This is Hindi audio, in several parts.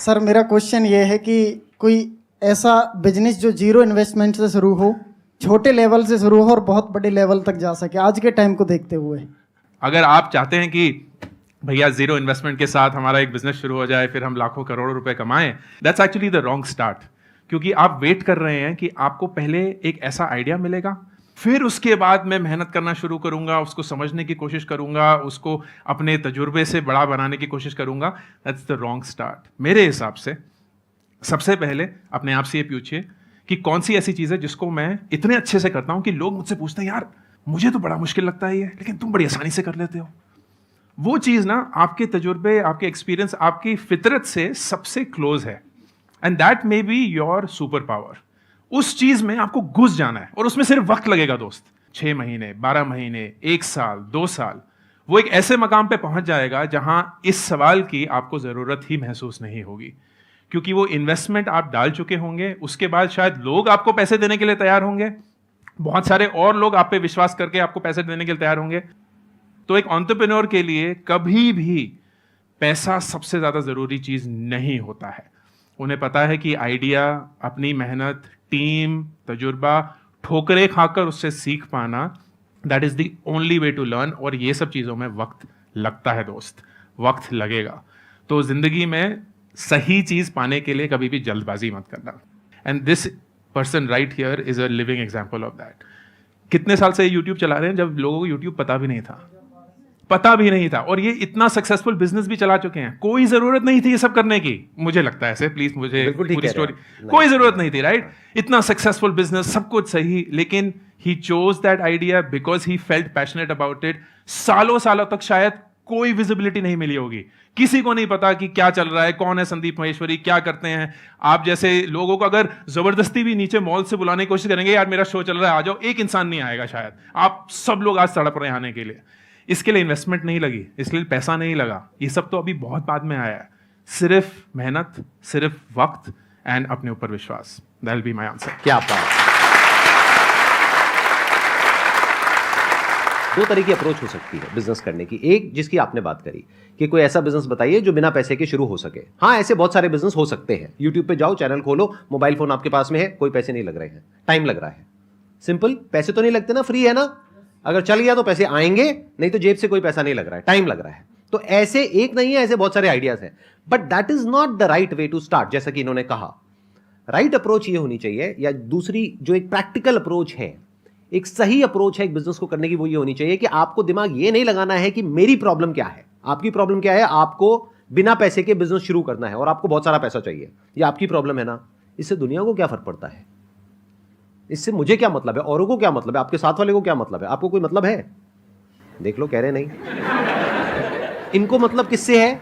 सर मेरा क्वेश्चन ये है कि कोई ऐसा बिजनेस जो जीरो इन्वेस्टमेंट से शुरू हो, छोटे लेवल से शुरू हो और बहुत बड़े लेवल तक जा सके आज के टाइम को देखते हुए। अगर आप चाहते हैं कि भैया जीरो इन्वेस्टमेंट के साथ हमारा एक बिजनेस शुरू हो जाए, फिर हम लाखों करोड़ों रुपए कमाएं, that's actually the wrong start. क्योंकि आप वेट कर रहे हैं कि आपको पहले एक ऐसा आइडिया मिलेगा, फिर उसके बाद मैं मेहनत करना शुरू करूंगा, उसको समझने की कोशिश करूंगा, उसको अपने तजुर्बे से बड़ा बनाने की कोशिश करूंगा। That's the wrong start. मेरे हिसाब से सबसे पहले अपने आप से ये पूछिए कि कौन सी ऐसी चीज़ है जिसको मैं इतने अच्छे से करता हूं कि लोग मुझसे पूछते हैं यार मुझे तो बड़ा मुश्किल लगता है ये, लेकिन तुम बड़ी आसानी से कर लेते हो। वो चीज़ ना आपके तजुर्बे, आपके एक्सपीरियंस, आपकी फितरत से सबसे क्लोज है, and that may be your super power. उस चीज में आपको घुस जाना है और उसमें सिर्फ वक्त लगेगा दोस्त, 6 महीने, 12 महीने, 1 साल, 2 साल। वो एक ऐसे मकाम पे पहुंच जाएगा जहां इस सवाल की आपको जरूरत ही महसूस नहीं होगी, क्योंकि वो इन्वेस्टमेंट आप डाल चुके होंगे। उसके बाद शायद लोग आपको पैसे देने के लिए तैयार होंगे, बहुत सारे और लोग आप पे विश्वास करके आपको पैसे देने के लिए तैयार होंगे। तो एक एंटरप्रेन्योर के लिए कभी भी पैसा सबसे ज्यादा जरूरी चीज नहीं होता है। उन्हें पता है कि आइडिया, अपनी मेहनत, टीम, तजुर्बा, ठोकरें खाकर उससे सीख पाना, that is the only way to learn. और ये सब चीजों में वक्त लगता है दोस्त, वक्त लगेगा। तो जिंदगी में सही चीज पाने के लिए कभी भी जल्दबाजी मत करना, and this person right here is a living example of that. कितने साल से यूट्यूब चला रहे हैं जब लोगों को यूट्यूब पता भी नहीं था, और ये इतना सक्सेसफुल बिजनेस भी चला चुके हैं। कोई जरूरत नहीं थी ये सब करने की, मुझे लगता है ऐसे, प्लीज मुझे पूरी स्टोरी, कोई जरूरत नहीं थी, राइट? इतना सक्सेसफुल बिजनेस, सब कुछ सही, लेकिन he chose that idea because he felt passionate about it. सालों सालों तक शायद कोई विजिबिलिटी नहीं मिली होगी, किसी को नहीं पता कि क्या चल रहा है, कौन है संदीप महेश्वरी, क्या करते हैं। आप जैसे लोगों को अगर जबरदस्ती भी नीचे मॉल से बुलाने की कोशिश करेंगे, यार मेरा शो चल रहा है आ जाओ, एक इंसान नहीं आएगा शायद। आप सब लोग आज तड़प रहे हैं आने के लिए। इसके लिए इन्वेस्टमेंट नहीं लगी, इसलिए पैसा नहीं लगा, ये सब तो अभी बहुत बाद में आया है। सिर्फ मेहनत, सिर्फ वक्त एंड अपने ऊपर विश्वास, that will be my answer. क्या बात। 2 तरह की अप्रोच हो सकती है बिजनेस करने की। एक जिसकी आपने बात करी कि कोई ऐसा बिजनेस बताइए जो बिना पैसे के शुरू हो सके। हाँ, ऐसे बहुत सारे बिजनेस हो सकते हैं। यूट्यूब पे जाओ, चैनल खोलो, मोबाइल फोन आपके पास में है, कोई पैसे नहीं लग रहे हैं, टाइम लग रहा है। सिंपल, पैसे तो नहीं लगते ना, फ्री है ना। अगर चल गया तो पैसे आएंगे, नहीं तो जेब से कोई पैसा नहीं लग रहा है, टाइम लग रहा है। तो ऐसे एक नहीं है, ऐसे बहुत सारे आइडियाज हैं, but that is not the right way to start. जैसा कि इन्होंने कहा, राइट अप्रोच ये होनी चाहिए, या दूसरी जो एक प्रैक्टिकल अप्रोच है, एक सही अप्रोच है एक बिजनेस को करने की, वो ये होनी चाहिए कि आपको दिमाग ये नहीं लगाना है कि मेरी प्रॉब्लम क्या है। आपकी प्रॉब्लम क्या है? आपको बिना पैसे के बिजनेस शुरू करना है और आपको बहुत सारा पैसा चाहिए, ये आपकी प्रॉब्लम है ना। इससे दुनिया को क्या फर्क पड़ता है? इससे मुझे क्या मतलब है, औरों को क्या मतलब है, आपके साथ वाले को क्या मतलब है? आपको कोई मतलब है? देख लो, कह रहे नहीं। इनको मतलब किससे है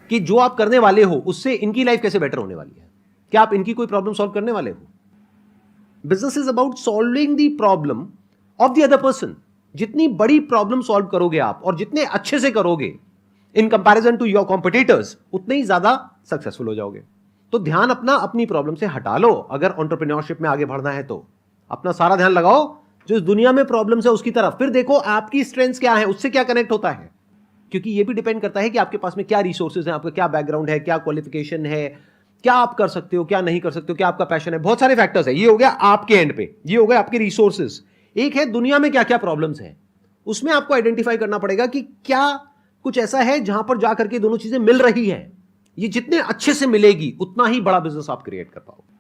कि जो आप करने वाले हो उससे इनकी लाइफ कैसे बेटर होने वाली है। क्या आप इनकी कोई प्रॉब्लम सॉल्व करने वाले हो? Business is about solving the problem of the other person. जितनी बड़ी प्रॉब्लम सॉल्व करोगे आप और जितने अच्छे से करोगे in comparison to your competitors, उतने ही ज्यादा सक्सेसफुल हो जाओगे। तो ध्यान अपना अपनी प्रॉब्लम से हटा लो। अगर एंटरप्रेन्योरशिप में आगे बढ़ना है तो अपना सारा ध्यान लगाओ जो इस दुनिया में प्रॉब्लम्स है उसकी तरफ। फिर देखो आपकी स्ट्रेंथ्स क्या है, उससे क्या कनेक्ट होता है। क्योंकि ये भी डिपेंड करता है कि आपके पास में क्या रिसोर्सेज हैं, आपका क्या बैकग्राउंड है, क्या क्वालिफिकेशन है, क्या आप कर सकते हो, क्या नहीं कर सकते हो, क्या आपका पैशन है। बहुत सारे फैक्टर्स है। ये हो गया आपके एंड पे, ये हो गया आपके रिसोर्सेज। एक है दुनिया में क्या क्या प्रॉब्लम्स हैं, उसमें आपको आइडेंटिफाई करना पड़ेगा कि क्या कुछ ऐसा है जहां पर जाकर के दोनों चीजें मिल रही हैं। ये जितने अच्छे से मिलेगी उतना ही बड़ा बिजनेस आप क्रिएट कर पाओगे।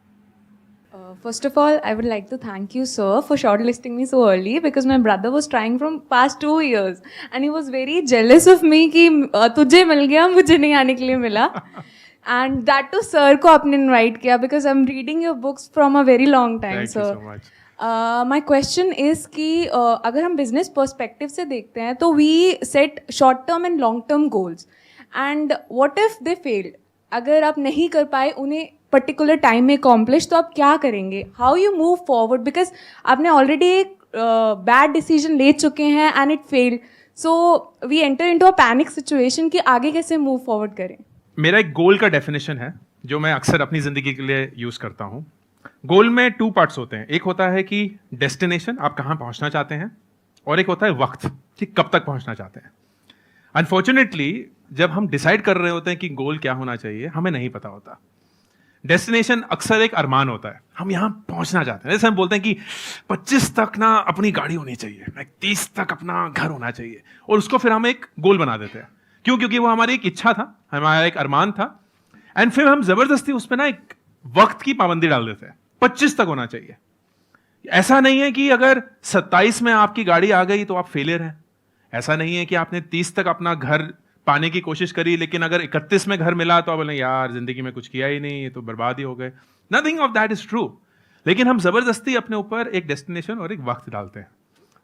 First of all, I would like to thank you, sir, for shortlisting me so early because my brother was trying from past 2 years and he was very jealous of me कि तुझे मिल गया, मुझे नहीं आने के लिए मिला। And that to sir को आपने invite किया because I'm reading your books from a very long time, Thank sir. you so much. My question is कि अगर हम business perspective से देखते हैं तो we set short term and long term goals and what if they failed? अगर आप नहीं कर पाए उन्हें पर्टिकुलर टाइम में अकॉम्प्लिश, तो आप क्या करेंगे? How you move forward? Because आपने ऑलरेडी एक बैड डिसीजन ले चुके हैं and it failed, so we enter into a panic situation कि आगे कैसे मूव फॉरवर्ड करें। मेरा एक गोल का डेफिनेशन है जो मैं अक्सर अपनी जिंदगी के लिए यूज करता हूँ। गोल में 2 पार्ट्स होते हैं। एक होता है कि डेस्टिनेशन, आप कहाँ पहुँचना चाहते हैं, और एक होता है वक्त कि कब तक पहुँचना चाहते हैं। अनफॉर्चुनेटली जब हम डिसाइड कर रहे होते हैं कि गोल क्या होना चाहिए, हमें नहीं पता होता। डेस्टिनेशन अक्सर एक अरमान होता है, हम यहां पहुंचना चाहते हैं। जैसे हम बोलते हैं कि 25 तक ना अपनी गाड़ी होनी चाहिए, 30 तक अपना घर होना चाहिए, और उसको फिर हम एक गोल बना देते हैं। क्यों? क्योंकि वो हमारी एक इच्छा था, हमारा एक अरमान था, एंड फिर हम जबरदस्ती उस पर ना एक वक्त की पाबंदी डाल देते हैं, 25 तक होना चाहिए। ऐसा नहीं है कि अगर 27 में आपकी गाड़ी आ गई तो आप फेलियर हैं। ऐसा नहीं है कि आपने 30 तक अपना घर पाने की कोशिश करी, लेकिन अगर 31 में घर मिला तो आप बोले यार जिंदगी में कुछ किया ही नहीं, ये तो बर्बाद ही हो गए। Nothing of that is true. लेकिन हम जबरदस्ती अपने ऊपर एक डेस्टिनेशन और एक वक्त डालते हैं।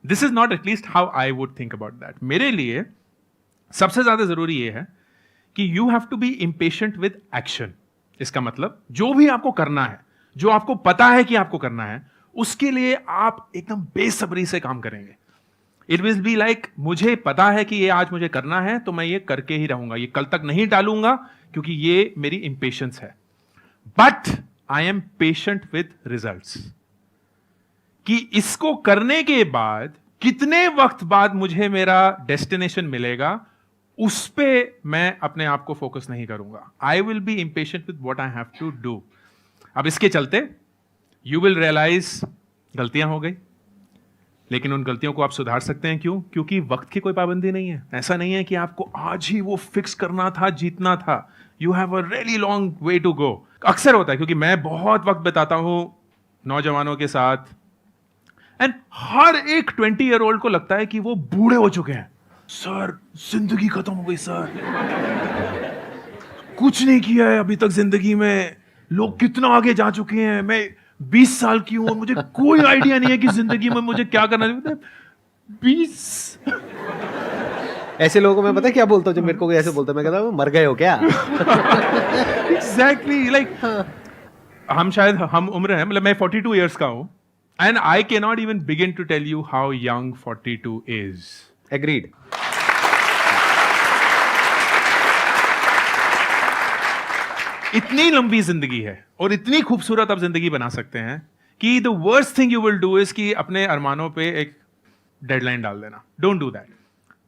This is not at least how I would think about that. मेरे लिए सबसे ज्यादा जरूरी यह है कि you have to be impatient with action. इसका मतलब जो भी आपको करना है, जो आपको पता है कि आपको करना है, उसके लिए आप एकदम बेसब्री से काम करेंगे। इट विल बी लाइक मुझे पता है कि ये आज मुझे करना है तो मैं ये करके ही रहूंगा, ये कल तक नहीं टालूंगा, क्योंकि ये मेरी इंपेशेंस है। But I am patient with results, कि इसको करने के बाद कितने वक्त बाद मुझे मेरा डेस्टिनेशन मिलेगा, उस पे मैं अपने आप को फोकस नहीं करूंगा। I will be impatient with what I have to do. अब इसके चलते यू विल रियलाइज गलतियां हो गई, लेकिन उन गलतियों को आप सुधार सकते हैं। क्यों? क्योंकि वक्त की कोई पाबंदी नहीं है। ऐसा नहीं है कि आपको आज ही वो फिक्स करना था, जीतना था। You have a really long way to go. अक्सर होता है, क्योंकि मैं बहुत वक्त बिताता हूं नौजवानों के साथ, एंड हर एक 20 ईयर ओल्ड को लगता है कि वो बूढ़े हो चुके हैं। सर जिंदगी खत्म हो गई सर, कुछ नहीं किया है अभी तक जिंदगी में, लोग कितना आगे जा चुके हैं, मैं 20 साल की हूं और मुझे कोई आइडिया नहीं है कि जिंदगी में मुझे क्या करना चाहिए। 20 ऐसे लोगों को मैं पता है क्या बोलता हूँ, जब मेरे को कोई ऐसे बोलता है मैं कहता हूँ मर गए हो क्या? एग्जैक्टली लाइक हम शायद हम उम्र है, मतलब मैं 42 इयर्स का हूं, and I can not even begin to tell you how young 42 is. Agreed. इतनी लंबी जिंदगी है और इतनी खूबसूरत आप जिंदगी बना सकते हैं कि the worst thing you will do is कि अपने अरमानों पे एक डेडलाइन डाल देना। Don't do that.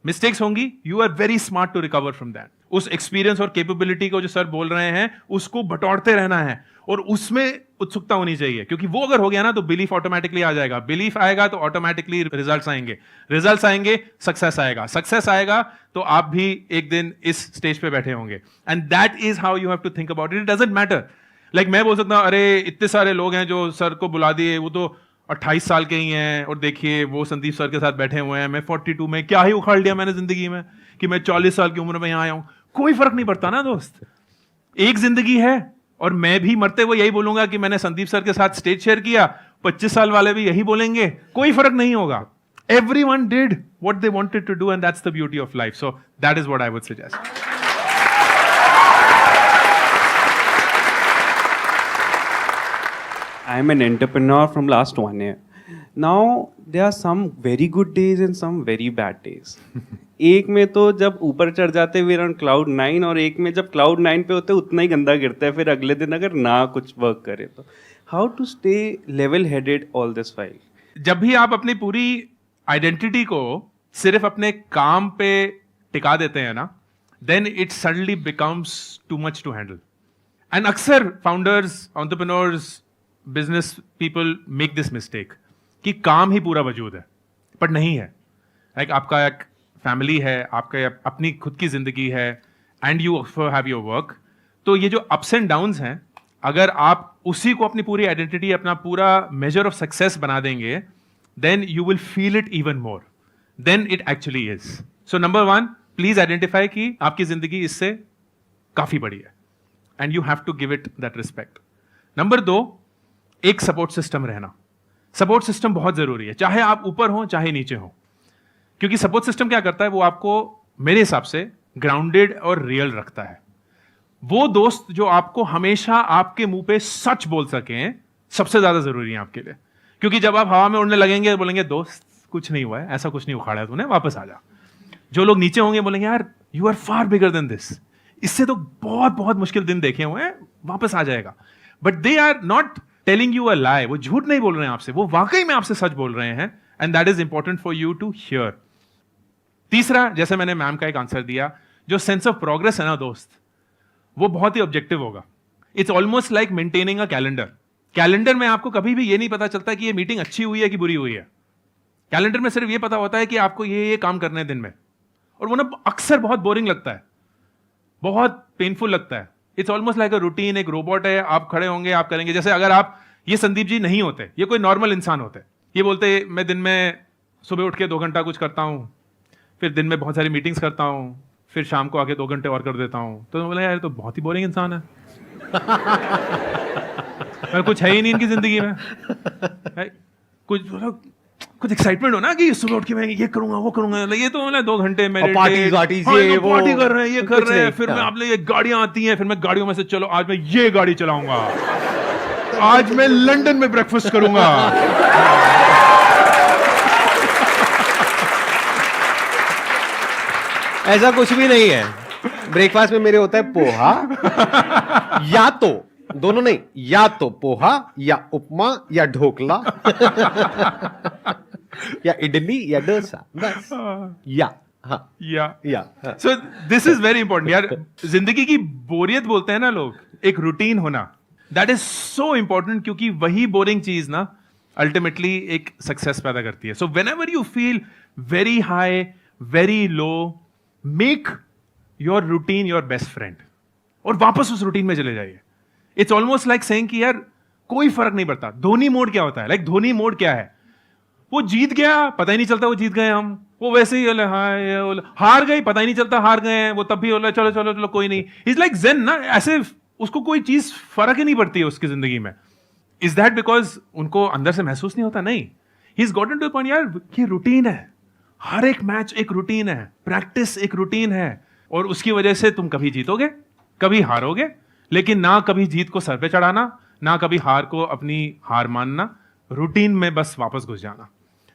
मिस्टेक्स होंगी, you are very smart to recover from that. उस एक्सपीरियंस और कैपेबिलिटी को जो सर बोल रहे हैं उसको बटोरते रहना है, और उसमें उत्सुकता होनी चाहिए, क्योंकि वो अगर हो गया ना तो बिलीफ ऑटोमेटिकली आ जाएगा। बिलीफ आएगा तो ऑटोमेटिकली रिजल्ट्स आएंगे, रिजल्ट्स आएंगे सक्सेस आएगा, सक्सेस आएगा तो आप भी एक दिन इस स्टेज पे बैठे होंगे। And that is how you have to think about it. It doesn't matter like मैं बोल सकता हूं अरे इतने सारे लोग हैं जो सर को बुला दिए, वो तो 28 साल के ही हैं, और देखिए वो संदीप सर के साथ बैठे हुए हैं, मैं 42 में क्या ही उखाड़ लिया मैंने जिंदगी में कि मैं 40 साल की उम्र में यहां आया हूं। कोई फर्क नहीं पड़ता ना दोस्त, एक जिंदगी है, और मैं भी मरते हुए यही बोलूंगा कि मैंने संदीप सर के साथ स्टेज शेयर किया, 25 साल वाले भी यही बोलेंगे, कोई फर्क नहीं होगा। Everyone did what they wanted to do, and that's the beauty of life. So that is what I would suggest. I am an entrepreneur from last 1 year. Now there are some very good days and some very bad days. एक में तो जब ऊपर चढ़ जाते हैं on cloud 9, और एक में जब cloud 9 पे होते हैं उतना ही गंदा गिरता है फिर अगले दिन अगर ना कुछ वर्क करे तो। How to stay level headed all this while? जब भी आप अपनी पूरी आइडेंटिटी को सिर्फ अपने काम पे टिका देते हैं ना, then it suddenly becomes too much to handle. And अक्सर founders, entrepreneurs, business people make this mistake कि काम ही पूरा वजूद है, पर नहीं है। Like आपका एक फैमिली है, आपका अपनी खुद की जिंदगी है, and you have your work. तो ये जो अप्स एंड डाउन्स हैं, अगर आप उसी को अपनी पूरी आइडेंटिटी, अपना पूरा मेजर ऑफ सक्सेस बना देंगे, then you will feel it even more than it actually is. So number 1, please identify कि आपकी जिंदगी इससे काफी बड़ी है, and you have to give it that respect. Number 2, एक सपोर्ट सिस्टम रहना। सपोर्ट सिस्टम बहुत जरूरी है, चाहे आप ऊपर हो चाहे नीचे हो, क्योंकि सपोर्ट सिस्टम क्या करता है, वो आपको मेरे हिसाब से ग्राउंडेड और रियल रखता है। वो दोस्त जो आपको हमेशा आपके मुंह पे सच बोल सकें, सबसे ज्यादा जरूरी है आपके लिए। क्योंकि जब आप हवा में उड़ने लगेंगे बोलेंगे दोस्त कुछ नहीं हुआ है, ऐसा कुछ नहीं उखाड़ा है तूने, वापस आ जा। जो लोग नीचे होंगे बोलेंगे यार you are far bigger than this, इससे तो बहुत बहुत मुश्किल दिन देखे हुए हैं, वापस आ जाएगा। But they are not telling you a lie, वो झूठ नहीं बोल रहे हैं आपसे, वो वाकई में आपसे सच बोल रहे हैं, and that is important for you to hear. तीसरा, जैसे मैंने मैम का एक आंसर दिया, जो सेंस ऑफ प्रोग्रेस है ना दोस्त, वो बहुत ही ऑब्जेक्टिव होगा. It's almost like maintaining a calendar. Calendar में आपको कभी भी ये नहीं पता चलता कि ये मीटिंग अच्छी हुई है कि बुरी हुई है. कैलेंडर में सिर्फ ये पता होता है कि आपको ये काम करने हैं दिन में, और वो ना अक्सर बहुत बोरिंग लगता है, बहुत पेनफुल लगता है. It's almost like a routine. एक रोबोट है, आप खड़े होंगे, आप करेंगे. जैसे अगर आप, ये संदीप जी नहीं होते, ये कोई नॉर्मल इंसान होते, ये बोलते मैं दिन में सुबह उठ के 2 घंटा कुछ करता हूँ, फिर दिन में बहुत सारी मीटिंग्स करता हूँ, फिर शाम को आके 2 घंटे और कर देता हूँ, तो बोला यार तो बहुत ही बोरिंग इंसान है. कुछ है ही नहीं इनकी जिंदगी में. कुछ एक्साइटमेंट हो ना कि सुबह उठ के मैं ये करूंगा वो करूंगा. ये तो मतलब 2 घंटे पार्टी पार्टी कर रहे हैं, ये कर रहे हैं, फिर मैं आपने ये गाड़ियां आती हैं, फिर मैं गाड़ियों में से चलो आज मैं ये गाड़ी चलाऊंगा, आज मैं लंदन में ब्रेकफास्ट करूंगा. ऐसा कुछ भी नहीं है. ब्रेकफास्ट में मेरे होता है पोहा, या तो दोनों नहीं, या तो पोहा या उपमा या ढोकला या इडली या डोसा, बस. या हाँ या so this is very important यार. जिंदगी की बोरियत बोलते हैं ना लोग, एक रूटीन होना, दैट इज सो इंपॉर्टेंट, क्योंकि वही बोरिंग चीज ना अल्टीमेटली एक सक्सेस पैदा करती है. So when ever you feel very high, very low, make your routine your best friend, और वापस उस रूटीन में चले जाइए. इट्स ऑलमोस्ट लाइक सेइंग कि यार कोई फर्क नहीं पड़ता. धोनी मोड क्या होता है? लाइक धोनी मोड क्या है? वो जीत गया, पता ही नहीं चलता वो जीत गए हम. वो वैसे ही हार गए, पता ही नहीं चलता हार गए हैं. वो तब भी चलो चलो चलो कोई नहीं. इज लाइक जेन ना, ऐसे उसको कोई चीज फर्क ही नहीं पड़ती है उसकी जिंदगी में. इज दैट बिकॉज उनको अंदर से महसूस नहीं होता? नहीं. He is gotten two point यार ये रूटीन है, हर एक मैच एक रूटीन है, प्रैक्टिस एक रूटीन है, और उसकी वजह से तुम कभी जीतोगे कभी हारोगे, लेकिन ना कभी जीत को सर पे चढ़ाना, ना कभी हार को अपनी हार मानना. रूटीन में बस वापस घुस जाना.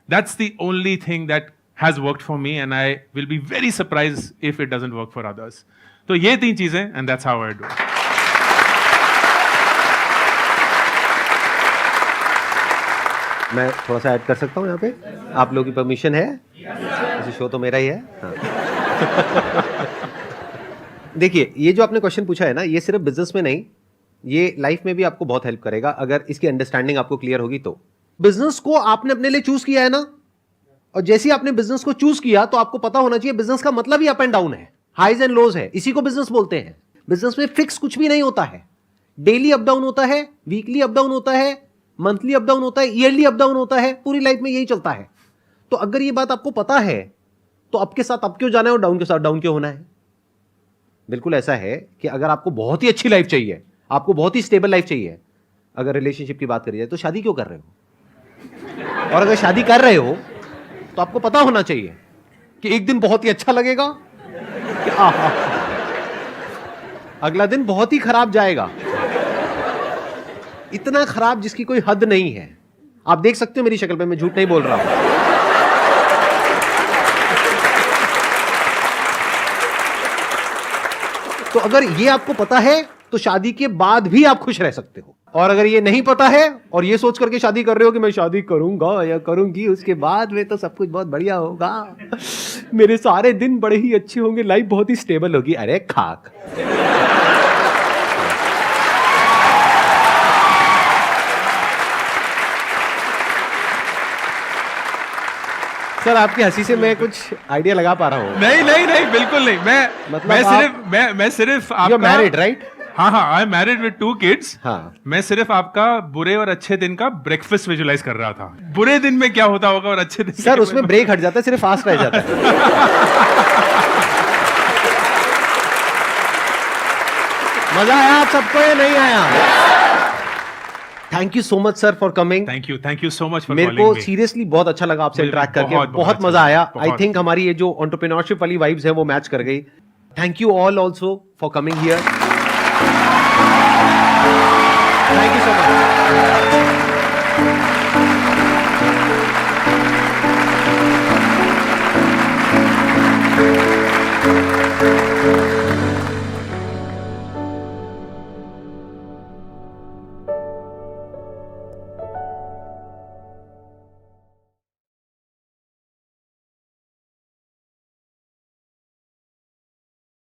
That's the only thing that has worked for me, and I will be very surprise if it doesn't work for others. तो ये 3 चीजें, and that's how I do. मैं थोड़ा सा ऐड कर सकता हूँ यहाँ पे, आप लोगों की परमिशन है? वैसे शो तो मेरा ही है. हाँ. देखिए, ये जो आपने क्वेश्चन पूछा है ना, ये सिर्फ बिजनेस में नहीं, ये लाइफ में भी आपको बहुत हेल्प करेगा अगर इसकी अंडरस्टैंडिंग आपको क्लियर होगी तो. बिजनेस को आपने अपने लिए चूज किया है ना, और जैसे ही आपने बिजनेस को चूज किया तो आपको पता होना चाहिए बिजनेस का मतलब ही अप एंड डाउन है, हाईज एंड लोज है. इसी को बिजनेस बोलते हैं. बिजनेस में फिक्स कुछ भी नहीं होता है. डेली अप डाउन होता है, वीकली अप डाउन होता है, मंथली अप डाउन होता है, ईयरली अप डाउन होता है. पूरी लाइफ में यही चलता है. तो अगर ये बात आपको पता है तो अप के साथ अप क्यों जाना है और डाउन के साथ डाउन क्यों होना है? बिल्कुल ऐसा है कि अगर आपको बहुत ही अच्छी लाइफ चाहिए, आपको बहुत ही स्टेबल लाइफ चाहिए, अगर रिलेशनशिप की बात करी जाए तो शादी क्यों कर रहे हो? और अगर शादी कर रहे हो तो आपको पता होना चाहिए कि एक दिन बहुत ही अच्छा लगेगा कि अगला दिन बहुत ही खराब जाएगा. इतना खराब जिसकी कोई हद नहीं है. आप देख सकते हो मेरी शक्ल पे, मैं झूठ नहीं बोल रहा हूं. तो अगर ये आपको पता है तो शादी के बाद भी आप खुश रह सकते हो. और अगर ये नहीं पता है और ये सोच करके शादी कर रहे हो कि मैं शादी करूंगा या करूंगी, उसके बाद में तो सब कुछ बहुत बढ़िया होगा, मेरे सारे दिन बड़े ही अच्छे होंगे, लाइफ बहुत ही स्टेबल होगी. अरे खाक. सर, आपकी हंसी से मैं कुछ आइडिया लगा पा रहा हूँ. नहीं नहीं नहीं, बिल्कुल नहीं. मैं सिर्फ आपका मैरिड राइट? हाँ हाँ, I am married with 2 kids. हाँ. मैं सिर्फ आपका बुरे और अच्छे दिन का ब्रेकफास्ट विजुलाइज कर रहा था. बुरे दिन में क्या होता होगा और अच्छे दिन सर उसमें ब्रेक हट जाता है, सिर्फ फास्ट रह जाता है. मजा आया आप सबको या नहीं आया? Thank you so much sir for coming. Thank you so much for मेरे को सीरियसली बहुत अच्छा लगा आपसे इंटरेक्ट करके. बहुत मजा आया. आई थिंक हमारी ये जो एंटरप्रेन्योरशिप वाली वाइब्स है वो मैच कर गई. Thank you all also for coming here. Thank you so much.